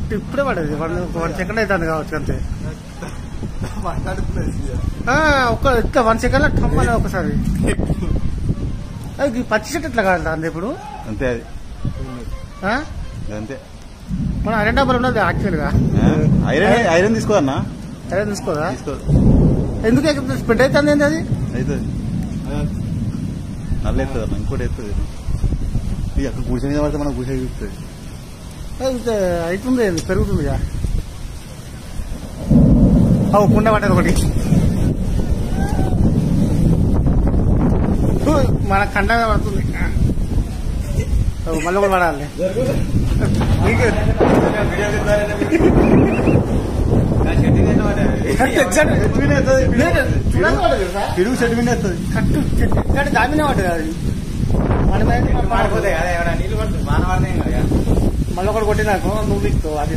Correct ఇప్పుడే పడేది 1 second అవుతుంది కావచ్చు అంతే. ఒక్క ఇట్లా 1 సెకండ్ లో టమ్మని ఒకసారి పచ్చి చెట్టు ఎట్లా కాదు అంతే ఇప్పుడు అంతే. అది అంతే. మన ఐరన్ డబ్బులు ఉన్నది యాక్చువల్ గా. ఐరన్ తీసుకోదన్నా. ఐరన్ తీసుకోదా? ఎందుకు స్ప్రెడ్ అవుతుంది ఏంటి? అది అవుతుంది నల్ల ఎత్తుంది అన్న, ఇంకోటి ఎత్తుంది. అక్కడ గుడిసె మీద పడితే మనం గుడిసె చూస్తుంది. అవుతుంది పెరుగుతుంది. కుండ పట్టేది ఒకటి మన కండ పడుతుంది. మళ్ళీ కూడా పడాలి. పిడుగు చెట్టు మీద వస్తుంది. కట్టు చెట్టు దామినే పడ్డది. అది మళ్ళీ ఒకటి కొట్టినాకు నువ్వు ఇస్తావు. అది